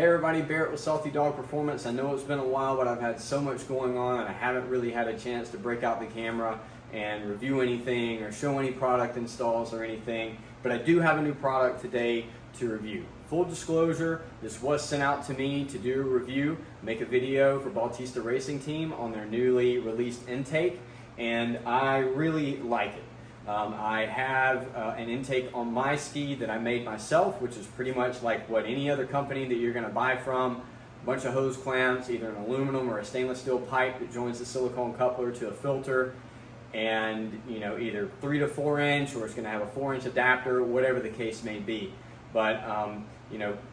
Hey everybody, Barrett with Salty Dog Performance. I know it's been a while, but I've had so much going on and I haven't really had a chance to break out the camera and review anything or show any product installs or anything. But I do have a new product today to review. Full disclosure, this was sent out to me to do a review, make a video for Batista Racing Team on their newly released intake, and I really like it. I have an intake on my ski that I made myself, which is pretty much like what any other company that you're going to buy from. A bunch of hose clamps, either an aluminum or a stainless steel pipe that joins the silicone coupler to a filter, and either 3 to 4 inch, or it's going to have a 4-inch adapter, whatever the case may be. But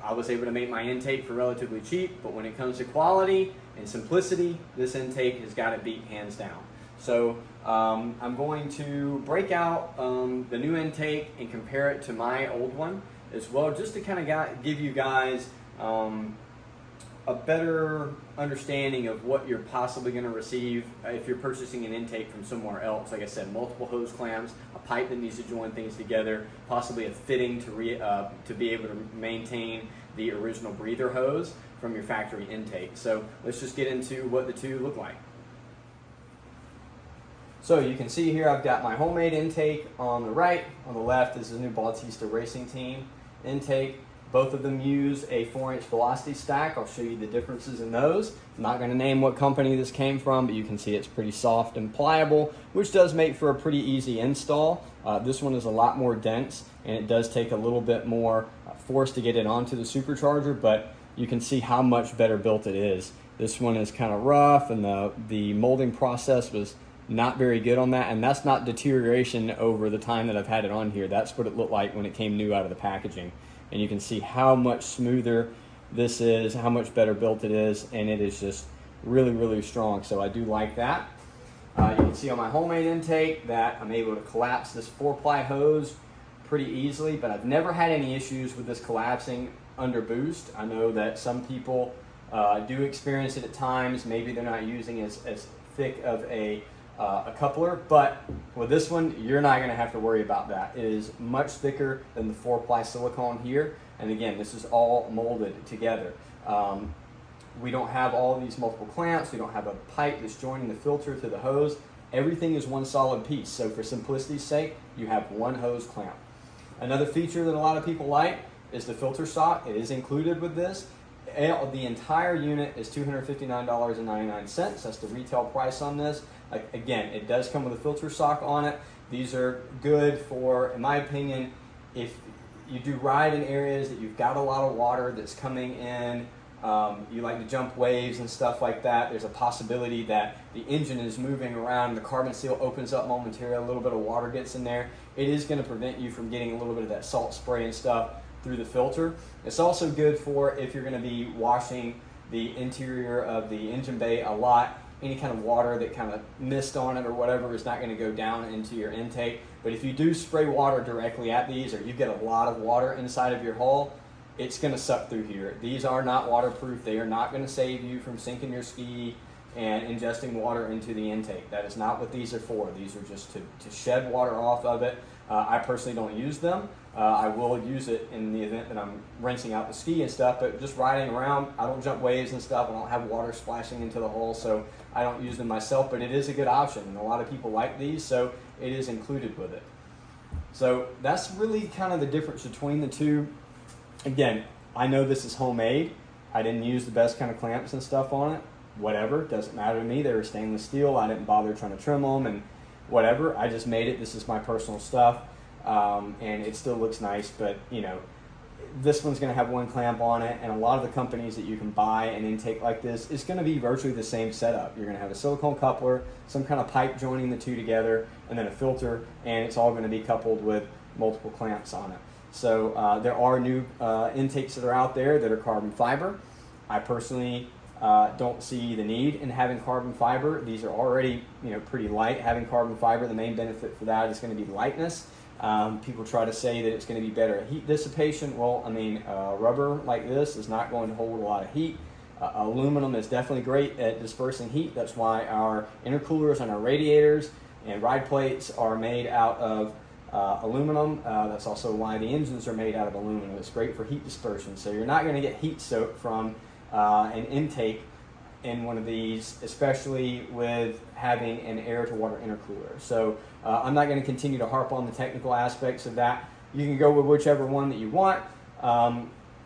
I was able to make my intake for relatively cheap, but when it comes to quality and simplicity, this intake has got it beat hands down. So I'm going to break out the new intake and compare it to my old one as well, just to kind of give you guys a better understanding of what you're possibly going to receive if you're purchasing an intake from somewhere else. Like I said, multiple hose clamps, a pipe that needs to join things together, possibly a fitting to be able to maintain the original breather hose from your factory intake. So let's just get into what the two look like. So you can see here I've got my homemade intake on the right. On the left is the new Batista Racing Team intake. Both of them use a 4-inch velocity stack. I'll show you the differences in those. I'm not going to name what company this came from, but you can see it's pretty soft and pliable, which does make for a pretty easy install. This one is a lot more dense, and it does take a little bit more force to get it onto the supercharger, but you can see how much better built it is. This one is kind of rough, and the molding process was not very good on that, and that's not deterioration over the time that I've had it on here. That's what it looked like when it came new out of the packaging. And you can see how much smoother this is, how much better built it is, and it is just really, really strong. So I do like that. You can see on my homemade intake that I'm able to collapse this 4-ply hose pretty easily, but I've never had any issues with this collapsing under boost. I know that some people do experience it at times. Maybe they're not using as thick of a coupler, but with this one you're not going to have to worry about that. It is much thicker than the 4-ply silicone here, and again, this is all molded together. We don't have all these multiple clamps. We don't have a pipe that's joining the filter to the hose. Everything is one solid piece, so for simplicity's sake, you have one hose clamp. Another feature that a lot of people like is the filter sock. It is included with this. The entire unit is $259.99. That's the retail price on this. Again, it does come with a filter sock on it. These are good for, in my opinion, if you do ride in areas that you've got a lot of water that's coming in, you like to jump waves and stuff like that, there's a possibility that the engine is moving around, the carbon seal opens up momentarily, a little bit of water gets in there. It is going to prevent you from getting a little bit of that salt spray and stuff through the filter. It's also good for if you're going to be washing the interior of the engine bay a lot. Any kind of water that kind of mist on it or whatever is not going to go down into your intake. But if you do spray water directly at these, or you get a lot of water inside of your hull, it's going to suck through here. These are not waterproof. They are not going to save you from sinking your ski and ingesting water into the intake. That is not what these are for. These are just to shed water off of it. I personally don't use them. I will use it in the event that I'm rinsing out the ski and stuff, but just riding around, I don't jump waves and stuff. I don't have water splashing into the hull, so I don't use them myself, but it is a good option, and a lot of people like these, so it is included with it. So that's really kind of the difference between the two. Again, I know this is homemade. I didn't use the best kind of clamps and stuff on it. Whatever, doesn't matter to me. They were stainless steel. I didn't bother trying to trim them and whatever. I just made it. This is my personal stuff, and it still looks nice, but this one's going to have one clamp on it, and a lot of the companies that you can buy an intake like this is going to be virtually the same setup. You're going to have a silicone coupler, some kind of pipe joining the two together, and then a filter, and it's all going to be coupled with multiple clamps on it. So there are new intakes that are out there that are carbon fiber. I personally don't see the need in having carbon fiber. These are already pretty light. Having carbon fiber, the main benefit for that is going to be lightness. People try to say that it's going to be better at heat dissipation. Well, I mean, rubber like this is not going to hold a lot of heat. Aluminum is definitely great at dispersing heat. That's why our intercoolers and our radiators and ride plates are made out of aluminum. That's also why the engines are made out of aluminum. It's great for heat dispersion. So you're not going to get heat soak from an intake in one of these, especially with having an air to water intercooler. So I'm not going to continue to harp on the technical aspects of that. You can go with whichever one that you want.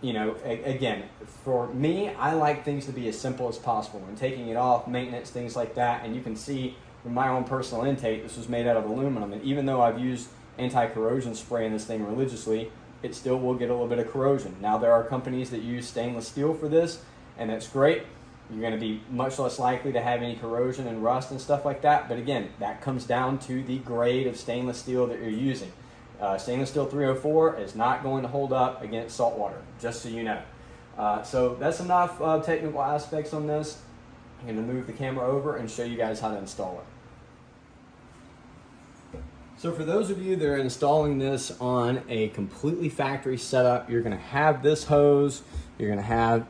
You know, again, for me, I like things to be as simple as possible. When taking it off, maintenance, things like that, and you can see from my own personal intake, this was made out of aluminum, and even though I've used anti-corrosion spray in this thing religiously, it still will get a little bit of corrosion. Now there are companies that use stainless steel for this, and that's great. You're going to be much less likely to have any corrosion and rust and stuff like that, but again, that comes down to the grade of stainless steel that you're using. Stainless steel 304 is not going to hold up against salt water, just so you know. So that's enough technical aspects on this. I'm going to move the camera over and show you guys how to install it. So for those of you that are installing this on a completely factory setup, you're going to have this hose, you're going to have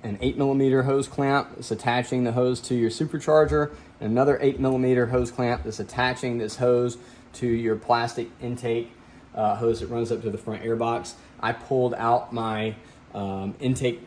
an 8mm hose clamp that's attaching the hose to your supercharger, and another 8mm hose clamp that's attaching this hose to your plastic intake hose that runs up to the front air box. I pulled out my intake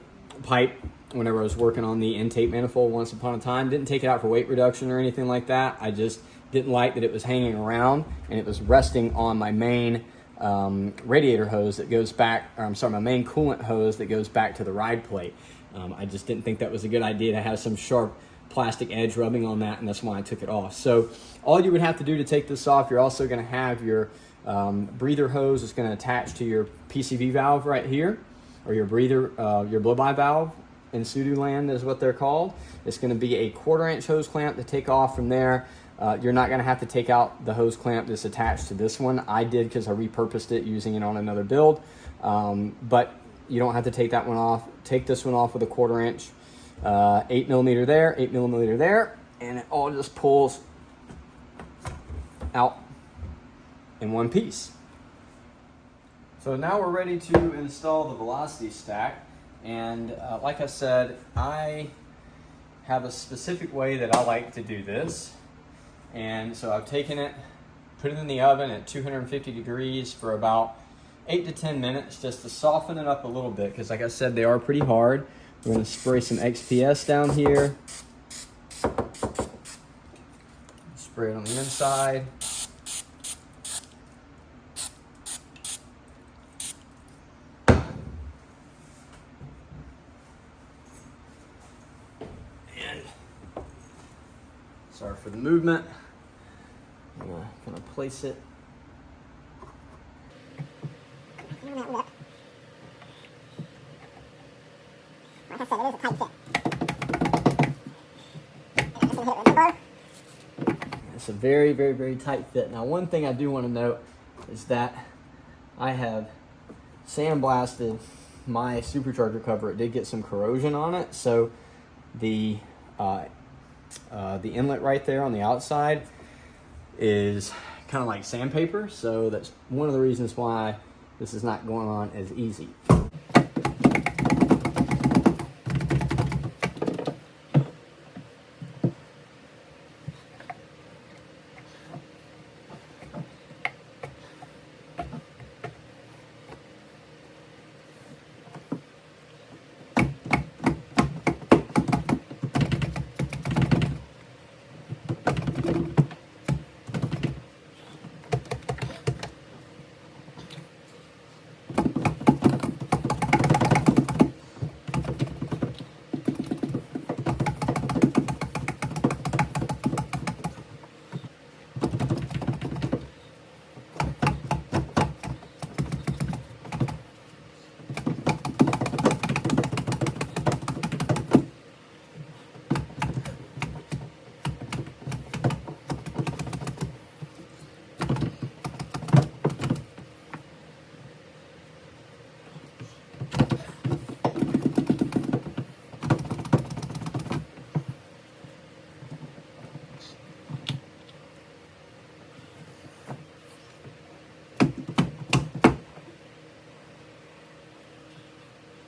pipe whenever I was working on the intake manifold once upon a time. Didn't take it out for weight reduction or anything like that. I just didn't like that it was hanging around and it was resting on my main radiator hose that goes back, or I'm sorry, my main coolant hose that goes back to the ride plate. I just didn't think that was a good idea to have some sharp plastic edge rubbing on that, and that's why I took it off. So all you would have to do to take this off, you're also going to have your breather hose is going to attach to your PCV valve right here, or your breather, your blow-by valve in Sudo land is what they're called. It's going to be a 1/4" hose clamp to take off from there. You're not going to have to take out the hose clamp that's attached to this one. I did because I repurposed it using it on another build, but you don't have to take that one off. Take this one off with a 1/4". 8mm there, 8mm there, and it all just pulls out in one piece. So now we're ready to install the velocity stack, and like I said, I have a specific way that I like to do this, and so I've taken it, put it in the oven at 250 degrees for about 8 to 10 minutes just to soften it up a little bit, because like I said, they are pretty hard. We're going to spray some XPS down here, spray it on the inside. And sorry for the movement. I'm going to place it. Like I said, it is a tight fit. It's a very, very, very tight fit. Now, one thing I do want to note is that I have sandblasted my supercharger cover. It did get some corrosion on it, so the inlet right there on the outside is kind of like sandpaper, so that's one of the reasons why this is not going on as easy.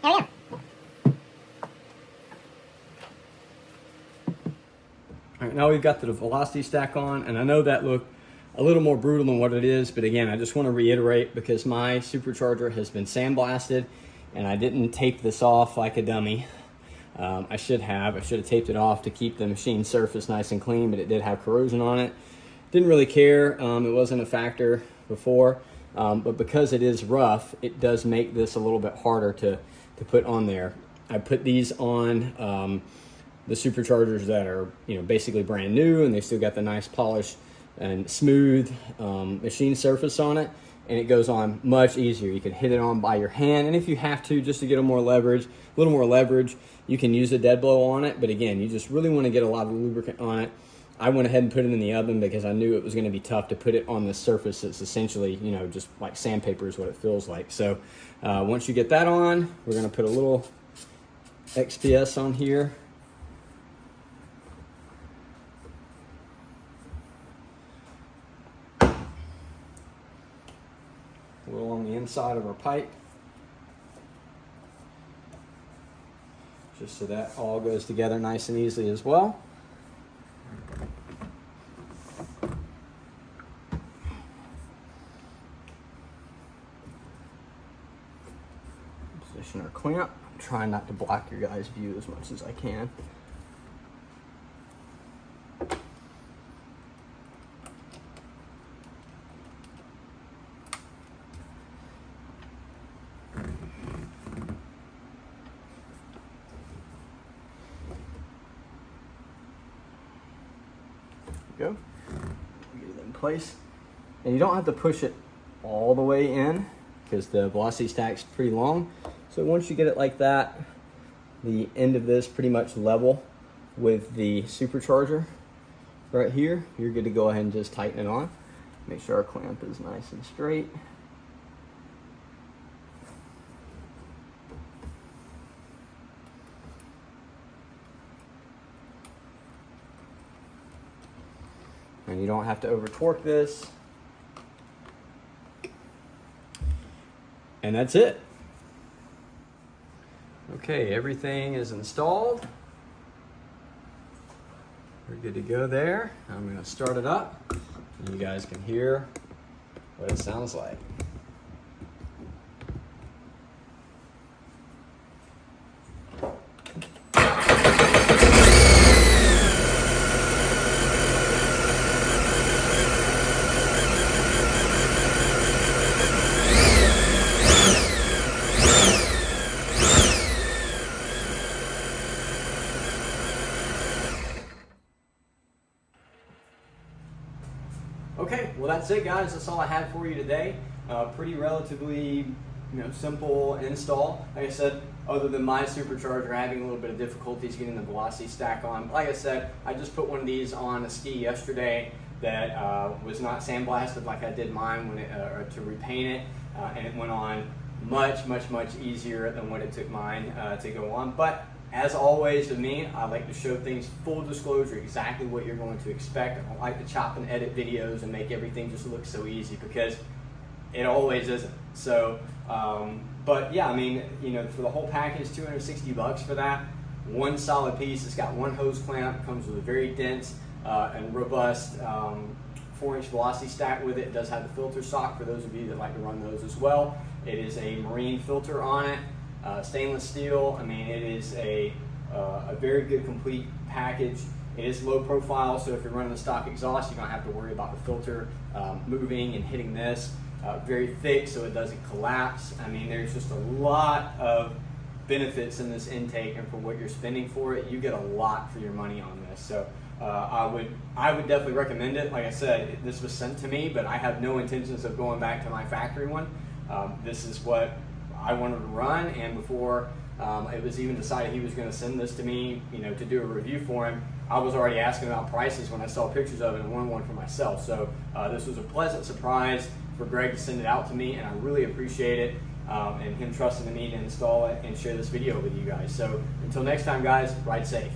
There we go. All right, now we've got the velocity stack on, and I know that looked a little more brutal than what it is. But again, I just want to reiterate, because my supercharger has been sandblasted and I didn't tape this off like a dummy. I should have taped it off to keep the machine surface nice and clean, but it did have corrosion on it. Didn't really care. It wasn't a factor before, but because it is rough, it does make this a little bit harder to put on there. I put these on the superchargers that are, you know, basically brand new, and they still got the nice polish and smooth machine surface on it, and it goes on much easier. You can hit it on by your hand, and if you have to, just to get a little more leverage, you can use a dead blow on it. But again, you just really want to get a lot of lubricant on it. I went ahead and put it in the oven because I knew it was going to be tough to put it on the surface. It's essentially, you know, just like sandpaper is what it feels like. So once you get that on, we're going to put a little XPS on here. A little on the inside of our pipe, just so that all goes together nice and easily as well. Position our clamp. I'm trying not to block your guys' view as much as I can. Go. Get it in place, and you don't have to push it all the way in because the velocity stack's pretty long. So once you get it like that, the end of this pretty much level with the supercharger right here, you're good to go ahead and just tighten it on. Make sure our clamp is nice and straight. And you don't have to over torque this. And that's it. Okay, everything is installed. We're good to go there. I'm gonna start it up, and you guys can hear what it sounds like. Okay, well that's it guys, that's all I had for you today. Pretty relatively simple install. Like I said, other than my supercharger having a little bit of difficulties getting the velocity stack on. Like I said, I just put one of these on a ski yesterday that was not sandblasted like I did mine when to repaint it, and it went on much easier than what it took mine to go on. But as always with me, I like to show things full disclosure, exactly what you're going to expect. I don't like to chop and edit videos and make everything just look so easy, because it always isn't. So, but yeah, I mean, for the whole package, $260 for that. One solid piece. It's got one hose clamp, comes with a very dense and robust 4-inch velocity stack with it. It does have the filter sock for those of you that like to run those as well. It is a marine filter on it. Stainless steel. I mean, it is a very good complete package. It is low profile, so if you're running the stock exhaust, you don't have to worry about the filter moving and hitting this. Very thick, so it doesn't collapse. I mean, there's just a lot of benefits in this intake, and for what you're spending for it, you get a lot for your money on this. So I would definitely recommend it. Like I said, this was sent to me, but I have no intentions of going back to my factory one. This is what I wanted to run, and before it was even decided he was going to send this to me, to do a review for him, I was already asking about prices when I saw pictures of it and wanted one for myself. So this was a pleasant surprise for Greg to send it out to me, and I really appreciate it, and him trusting me to install it and share this video with you guys. So until next time guys, ride safe.